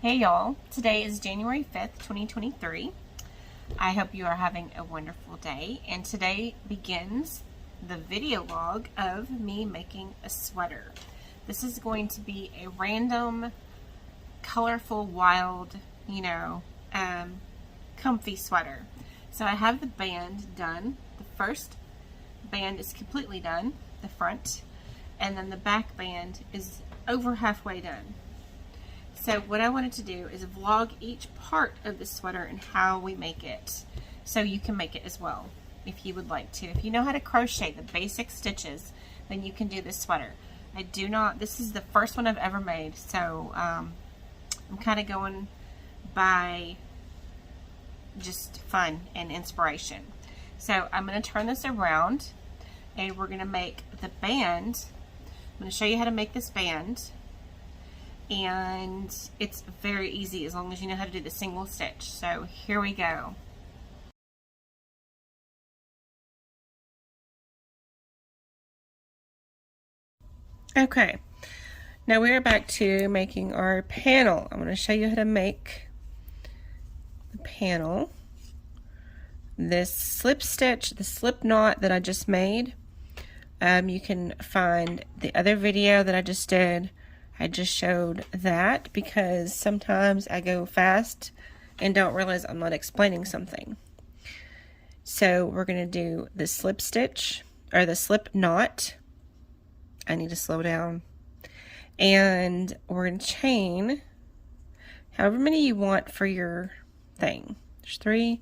Hey y'all, today is January 5th, 2023. I hope you are having a wonderful day, and today begins the video log of me making a sweater. This is going to be a random, colorful, wild, comfy sweater. So I have the band done. The first band is completely done, the front, and then the back band is over halfway done. So what I wanted to do is vlog each part of the sweater and how we make it, so you can make it as well if you would like to. If you know how to crochet the basic stitches, then you can do this sweater. I do not, this is the first one I've ever made, so I'm kind of going by just fun and inspiration. So I'm going to turn this around and we're going to make the band. I'm going to show you how to make this band. And it's very easy as long as you know how to do the single stitch. So here we go. Okay, now we're back to making our panel. I'm going to show you how to make the panel. This slip stitch, the slip knot that I just made, you can find the other video that I just did. I just showed that because sometimes I go fast and don't realize I'm not explaining something. So we're going to do the slip stitch, or the slip knot. I need to slow down. And we're going to chain however many you want for your thing. There's 3,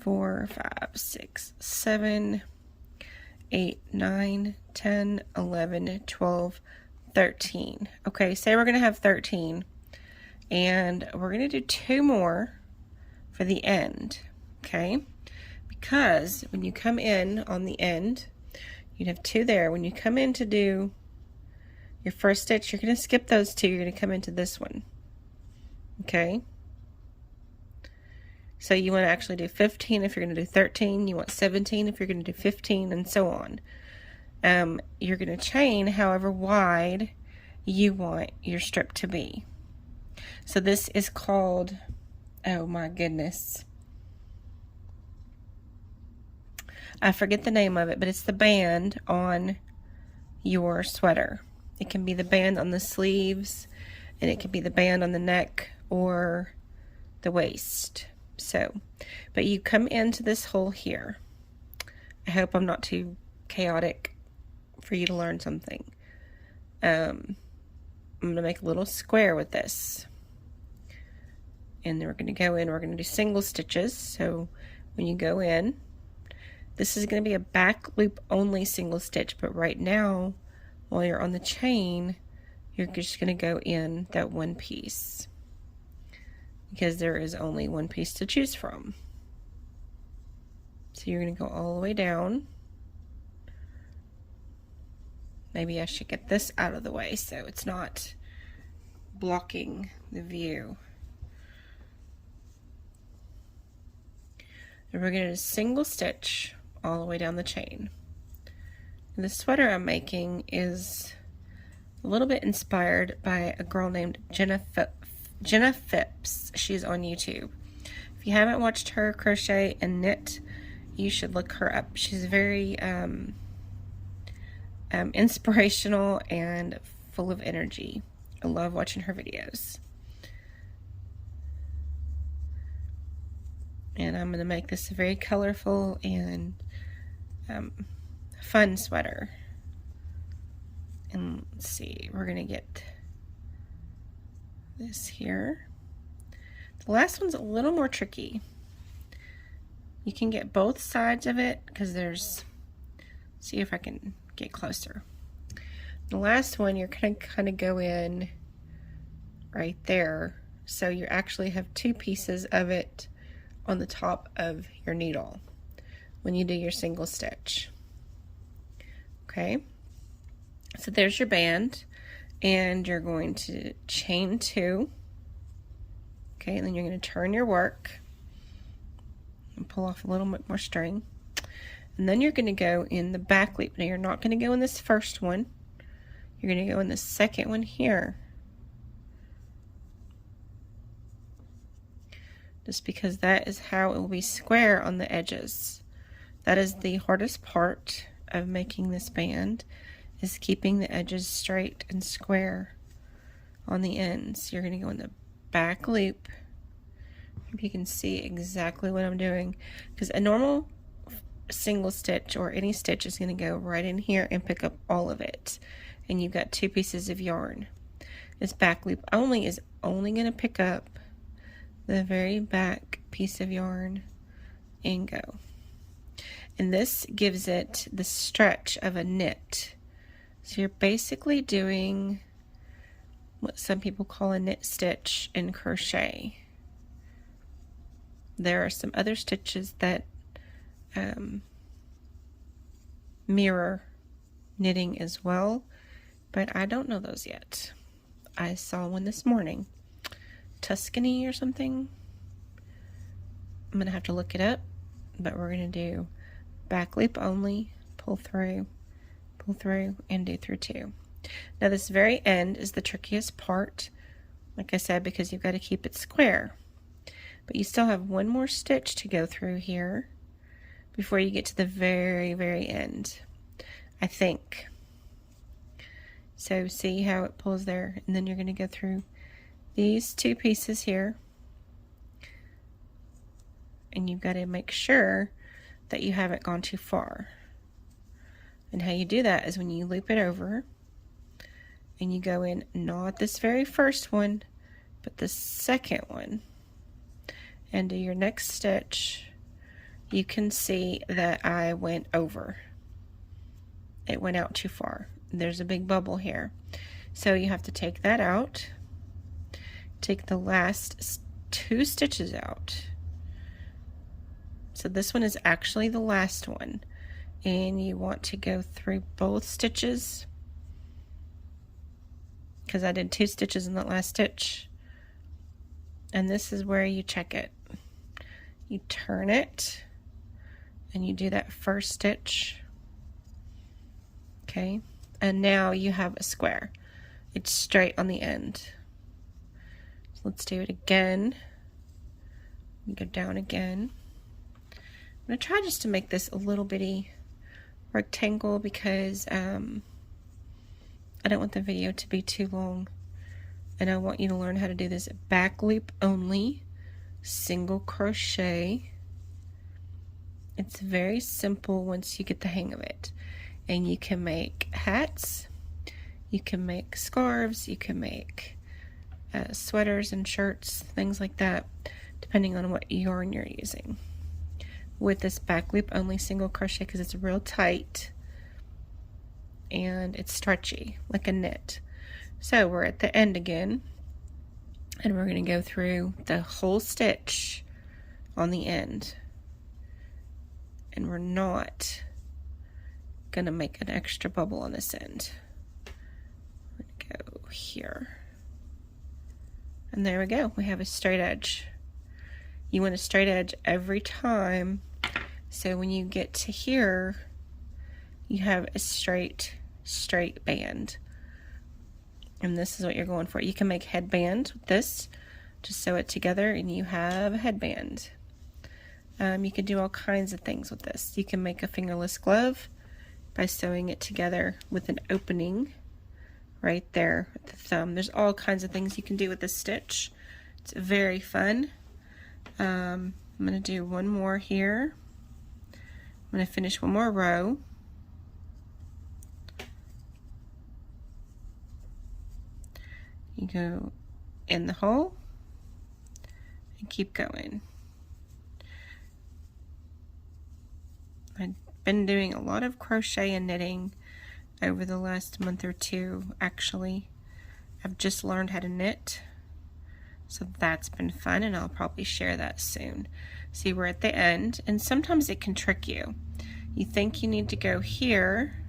4, 5, 6, 7, 8, 9, 10, 11, 12, 13. Okay, say we're going to have 13, and we're going to do 2 more for the end, okay? Because when you come in on the end, you'd have 2 there. When you come in to do your first stitch, you're going to skip those 2. You're going to come into this one, okay? So you want to actually do 15 if you're going to do 13. You want 17 if you're going to do 15, and so on. You're going to chain however wide you want your strip to be. So this is called, oh my goodness, I forget the name of it, but it's the band on your sweater. It can be the band on the sleeves, and it can be the band on the neck or the waist. So, but you come into this hole here. I hope I'm not too chaotic for you to learn something. I'm going to make a little square with this, and then we're going to go in, we're going to do single stitches. So when you go in, this is going to be a back loop only single stitch, but right now while you're on the chain, you're just going to go in that one piece because there is only one piece to choose from. So you're going to go all the way down. Maybe I should get this out of the way so it's not blocking the view. And we're going to do a single stitch all the way down the chain. And the sweater I'm making is a little bit inspired by a girl named Jenna Phipps. She's on YouTube. If you haven't watched her crochet and knit, you should look her up. She's very inspirational and full of energy. I love watching her videos. And I'm going to make this a very colorful and fun sweater. And let's see, we're going to get this here. The last one's a little more tricky. You can get both sides of it because there's, see if I can get closer. The last one, you're going to kind of go in right there, so you actually have 2 pieces of it on the top of your needle when you do your single stitch. Okay, so there's your band, and you're going to chain 2. Okay, and then you're going to turn your work and pull off a little bit more string. And then you're going to go in the back loop. Now you're not going to go in this first one. You're going to go in the second one here. just because that is how it will be square on the edges. That is the hardest part of making this band, is keeping the edges straight and square on the ends. You're going to go in the back loop. Hope you can see exactly what I'm doing, because a normal single stitch or any stitch is going to go right in here and pick up all of it, and you've got 2 pieces of yarn. This back loop only is only going to pick up the very back piece of yarn and go. And this gives it the stretch of a knit. So you're basically doing what some people call a knit stitch in crochet. There are some other stitches that mirror knitting as well, but I don't know those yet. I saw one this morning, Tuscany or something. I'm gonna have to look it up, but we're gonna do back loop only, pull through, and do through 2. Now this very end is the trickiest part, like I said, because you've got to keep it square. But you still have one more stitch to go through here before you get to the very, very end, I think. So see how it pulls there, and then you're going to go through these 2 pieces here, and you've got to make sure that you haven't gone too far. And how you do that is when you loop it over and you go in, not this very first one, but the second one, and do your next stitch. You can see that I went over. It went out too far. There's a big bubble here. So you have to take that out. Take the last 2 stitches out. So this one is actually the last one. And you want to go through both stitches, because I did 2 stitches in that last stitch. And this is where you check it. You turn it and you do that first stitch. Okay, and now you have a square. It's straight on the end. So let's do it again. You go down again. I'm going to try just to make this a little bitty rectangle, because I don't want the video to be too long, and I want you to learn how to do this back loop only, single crochet. It's very simple once you get the hang of it, and you can make hats, you can make scarves, you can make sweaters and shirts, things like that, depending on what yarn you're using. With this back loop only single crochet, because it's real tight and it's stretchy like a knit. So we're at the end again, and we're going to go through the whole stitch on the end, and we're not going to make an extra bubble on this end. We're going to go here, and there we go. We have a straight edge. You want a straight edge every time, so when you get to here, you have a straight band. And this is what you're going for. You can make headband with this, just sew it together and you have a headband. You can do all kinds of things with this. You can make a fingerless glove by sewing it together with an opening right there with the thumb. There's all kinds of things you can do with this stitch. It's very fun. I'm going to do one more here. I'm going to finish one more row. You go in the hole and keep going. I've been doing a lot of crochet and knitting over the last month or 2 actually. I've just learned how to knit, so that's been fun, and I'll probably share that soon. See, we're at the end, and sometimes it can trick you. You think you need to go here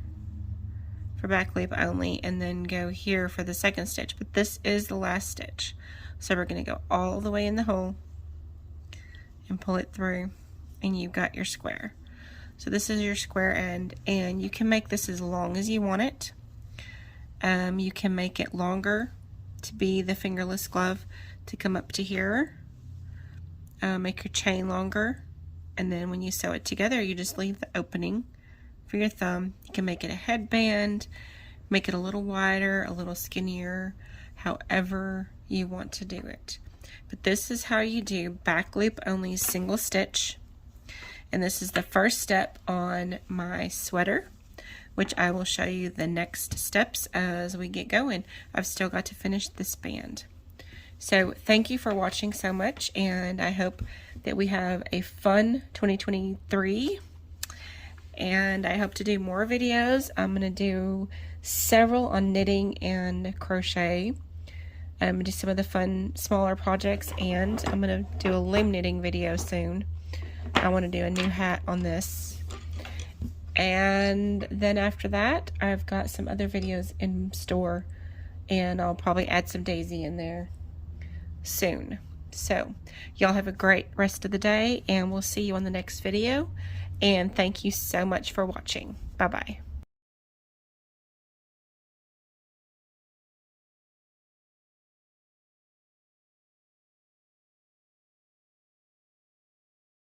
for back loop only and then go here for the second stitch, but this is the last stitch. So we're going to go all the way in the hole and pull it through, and you've got your square. So this is your square end, and you can make this as long as you want it. You can make it longer to be the fingerless glove to come up to here, make your chain longer, and then when you sew it together, you just leave the opening for your thumb. You can make it a headband, make it a little wider, a little skinnier, however you want to do it. But this is how you do back loop only single stitch. And this is the first step on my sweater, which I will show you the next steps as we get going. I've still got to finish this band. So thank you for watching so much, and I hope that we have a fun 2023. And I hope to do more videos. I'm going to do several on knitting and crochet. Do some of the fun smaller projects, and I'm going to do a loom knitting video soon. I want to do a new hat on this. And then after that, I've got some other videos in store, and I'll probably add some daisy in there soon. So y'all have a great rest of the day, and we'll see you on the next video. And thank you so much for watching. Bye bye.